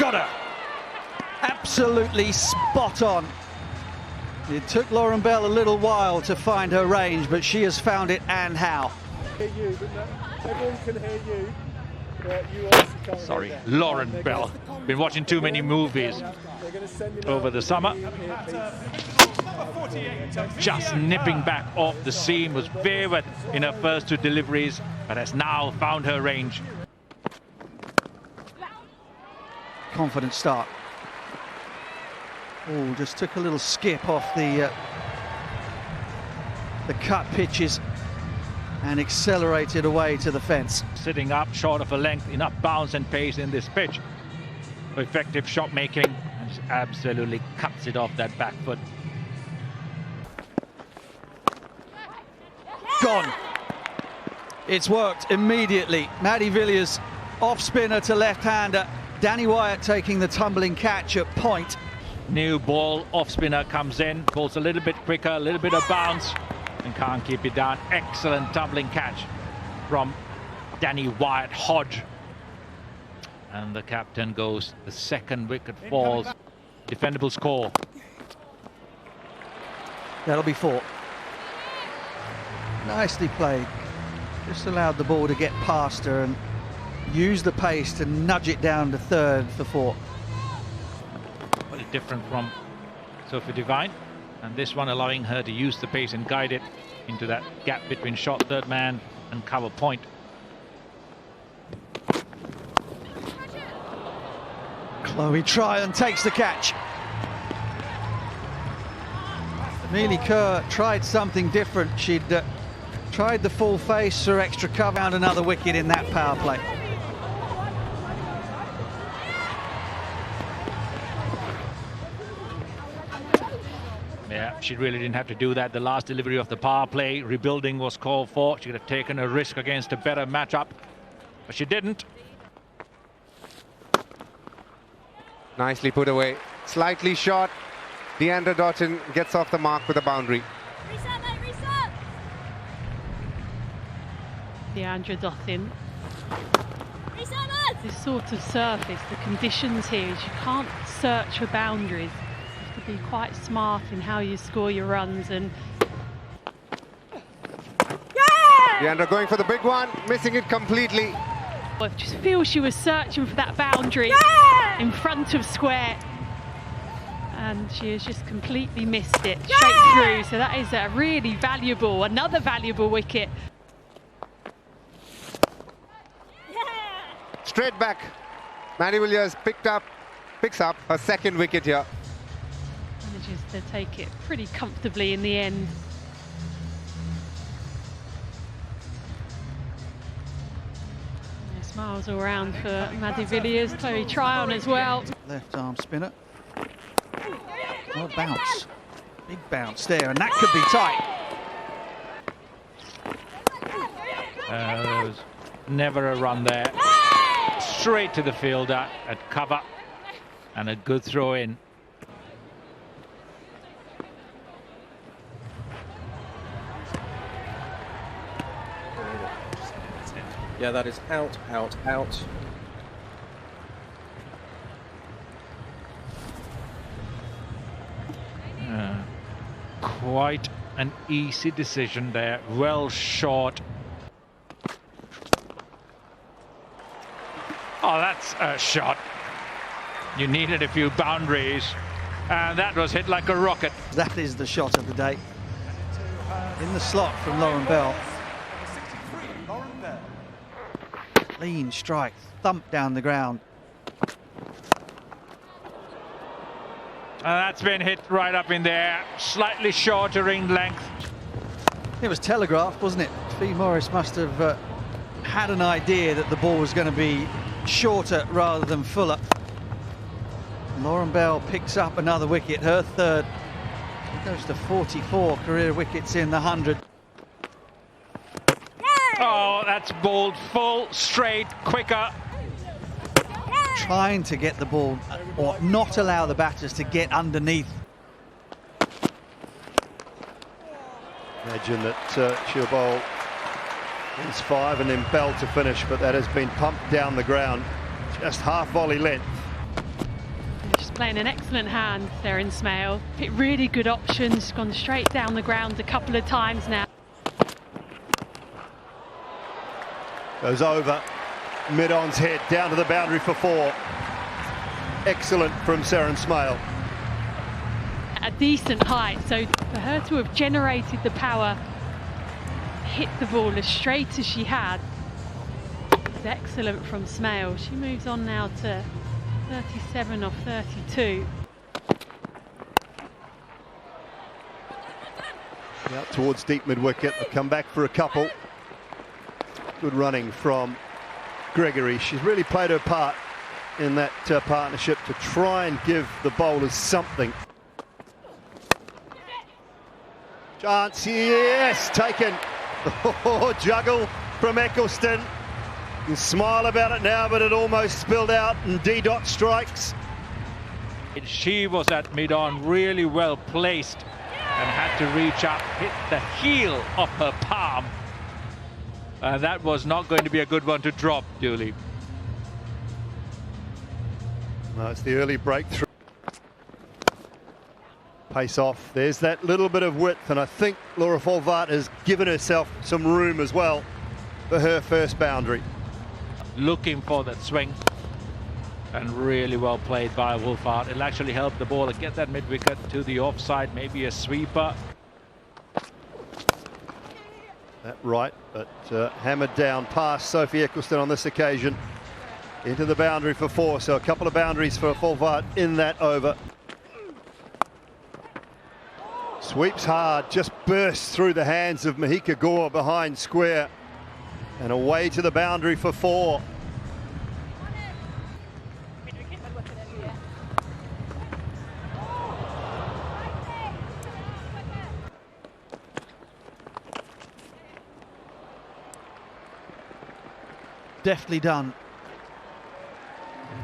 got her. Absolutely spot on. It took Lauren Bell a little while to find her range, but she has found it, and how. Everyone can hear you. You obviously can't. Sorry, Lauren Bell. Been watching too many movies over the summer. Just nipping back off the seam, was wayward in her first two deliveries, but has now found her range. Confident start. Oh, just took a little skip off the cut pitches and accelerated away to the fence. Sitting up short of a length, enough bounce and pace in this pitch. Effective shot making, and she absolutely cuts it off that back foot. Gone. It's worked immediately. Maddie Villiers off spinner to left-hander. Danny Wyatt taking the tumbling catch at point. New ball, off spinner comes in, pulls a little bit quicker, a little bit of bounce, and can't keep it down. Excellent tumbling catch from Danny Wyatt-Hodge. And the captain goes, the second wicket falls. Defendable score. That'll be 4. Nicely played. Just allowed the ball to get past her and use the pace to nudge it down to third for 4. Very different from Sophie Devine, and this one allowing her to use the pace and guide it into that gap between short third man and cover point. Chloe Tryon takes the catch. Amelie Kerr tried something different. She'd tried the full face for extra cover, found another wicket in that power play. Yeah, she really didn't have to do that. The last delivery of the power play, rebuilding was called for. She could have taken a risk against a better matchup, but she didn't. Nicely put away. Slightly short. Deandra Doughton gets off the mark with a boundary. Reset, mate, reset! Deandra Doughton. Reset, mate! This sort of surface, the conditions here is you can't search for boundaries. You have to be quite smart in how you score your runs. And Deandra going for the big one, missing it completely. I just feel she was searching for that boundary in front of square. And she has just completely missed it straight through. So that is a really valuable, another valuable wicket. Straight back. Maddie Villiers picks up her second wicket here. Manages to take it pretty comfortably in the end. Smiles all around for Maddie Villiers, Chloe Tryon as well. Left arm spinner. Oh, bounce. Big bounce there, and that could be tight. There was never a run there. Straight to the fielder at cover, and a good throw in. Yeah, that is out, out, out. Quite an easy decision there, well short. Oh, that's a shot. You needed a few boundaries, and that was hit like a rocket. That is the shot of the day. In the slot from Lauren Bell. Clean strike, thump down the ground. That's been hit right up in there, slightly shorter ring length. It was telegraphed, wasn't it? Fee Morris must have had an idea that the ball was going to be shorter rather than fuller. Lauren Bell picks up another wicket, her third. She goes to 44 career wickets in the 100. Oh, that's bowled full, straight, quicker. Trying to get the ball, or not allow the batters to get underneath. Imagine that she'll bowl is 5 and then Bell to finish, but that has been pumped down the ground, just half volley length. playing an excellent hand there in Smail. Picked really good options, gone straight down the ground a couple of times now. Goes over, mid-on's head, down to the boundary for 4. Excellent from Smail. A decent height, so for her to have generated the power, hit the ball as straight as she had, is excellent from Smail. She moves on now to 37 off 32. Out towards deep mid-wicket, they'll come back for a couple. Good running from Gregory. She's really played her part in that partnership to try and give the bowlers something. Chance, yes, taken. Oh, juggle from Ecclestone. You can smile about it now, but it almost spilled out, and D-Dot strikes. She was at mid-on, really well placed, and had to reach up, hit the heel of her palm. That was not going to be a good one to drop, Dooley. No, it's the early breakthrough. Pace off. There's that little bit of width, and I think Laura Folvart has given herself some room as well for her first boundary. Looking for that swing, and really well played by Wolfhard. It'll actually help the bowler get that mid-wicket to the offside, maybe a sweeper. That right, but hammered down past Sophie Ecclestone on this occasion. Into the boundary for 4, so a couple of boundaries for Folvart in that over. Sweeps hard, just bursts through the hands of Mahika Gore behind square. And away to the boundary for 4. Deftly done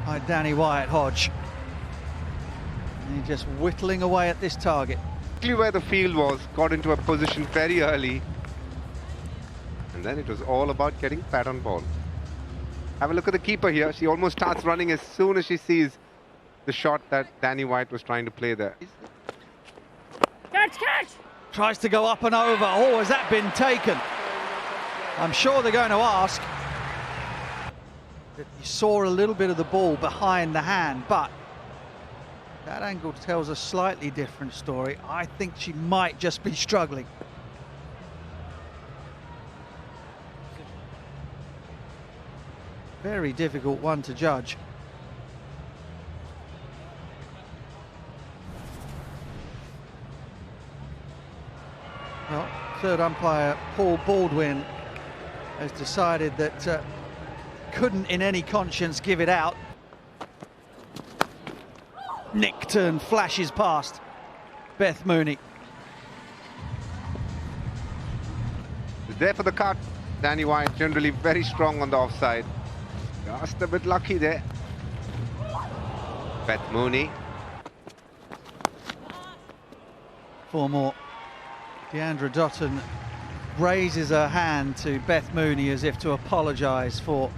by Danny Wyatt-Hodge. And he's just whittling away at this target. Where the field was, got into a position very early, and then it was all about getting pat on ball. Have a look at the keeper here. She almost starts running as soon as she sees the shot that Danny Wyatt was trying to play there. Catch, catch! Tries to go up and over. Oh, has that been taken? I'm sure they're going to ask. You saw a little bit of the ball behind the hand, but that angle tells a slightly different story. I think she might just be struggling. Very difficult one to judge. Well, third umpire Paul Baldwin has decided that couldn't in any conscience give it out. Nick turn flashes past Beth Mooney. There for the cut. Danny Wyatt generally very strong on the offside. Just a bit lucky there. Beth Mooney. 4 more. Deandra Dotton raises her hand to Beth Mooney as if to apologise for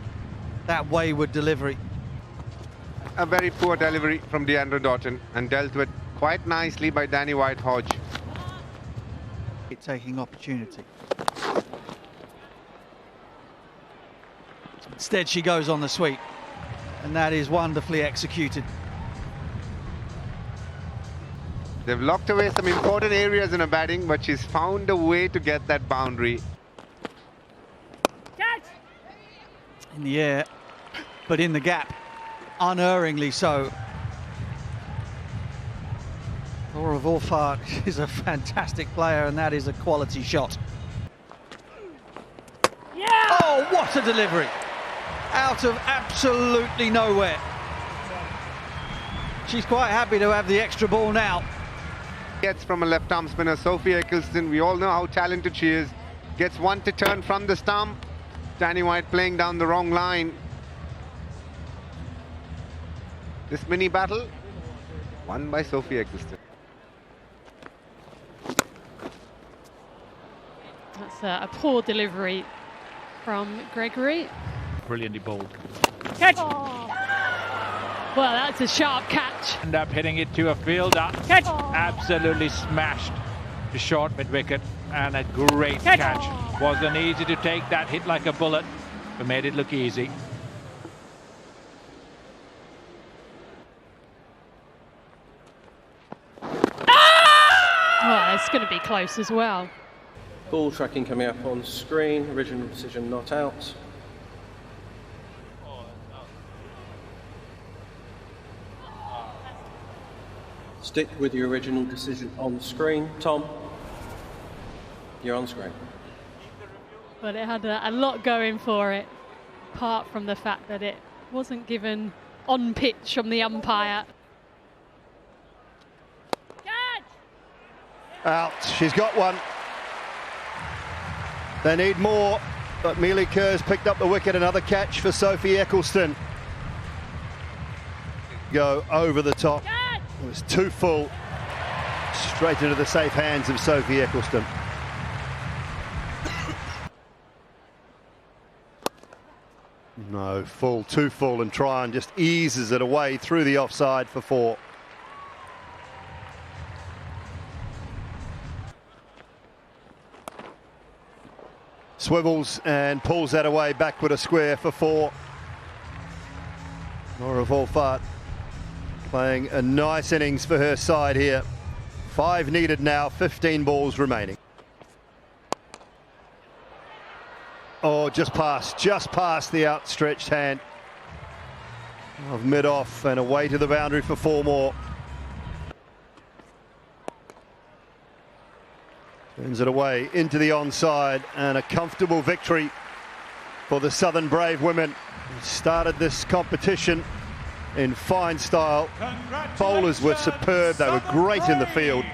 that wayward delivery. A very poor delivery from Deandra Dotton, and dealt with quite nicely by Danny Wyatt-Hodge. Taking opportunity. Instead she goes on the sweep, and that is wonderfully executed. They've locked away some important areas in her batting, but she's found a way to get that boundary. Catch! In the air, but in the gap, unerringly so. Laura Wolfhard is a fantastic player, and that is a quality shot. Yeah! Oh, what a delivery! Out of absolutely nowhere. She's quite happy to have the extra ball now. Gets from a left-arm spinner, Sophie Ecclestone. We all know how talented she is. Gets one to turn from the stump. Danny Wyatt playing down the wrong line. This mini battle won by Sophie Ecclestone. That's a poor delivery from Gregory. Brilliantly bowled. Catch! Well, that's a sharp catch. End up hitting it to a fielder. Catch. Absolutely smashed the short mid-wicket, and a great catch. Wasn't easy to take that hit like a bullet, but made it look easy. Oh, it's going to be close as well. Ball tracking coming up on screen. Original decision not out. Stick with your original decision on screen. Tom, you're on screen. But it had a lot going for it, apart from the fact that it wasn't given on pitch from the umpire. Out. She's got one. They need more, but Mealy Kerr's picked up the wicket. Another catch for Sophie Ecclestone. Go over the top. It was too full. Straight into the safe hands of Sophie Ecclestone. No, full, too full, and Tryon just eases it away through the offside for 4. Swivels and pulls that away back with a square for 4. Nora Volfart playing a nice innings for her side here. 5 needed now, 15 balls remaining. Oh, just past the outstretched hand of mid-off, and away to the boundary for 4 more. Turns it away into the onside, and a comfortable victory for the Southern Brave women, who started this competition in fine style. Bowlers were superb, they were great in the field.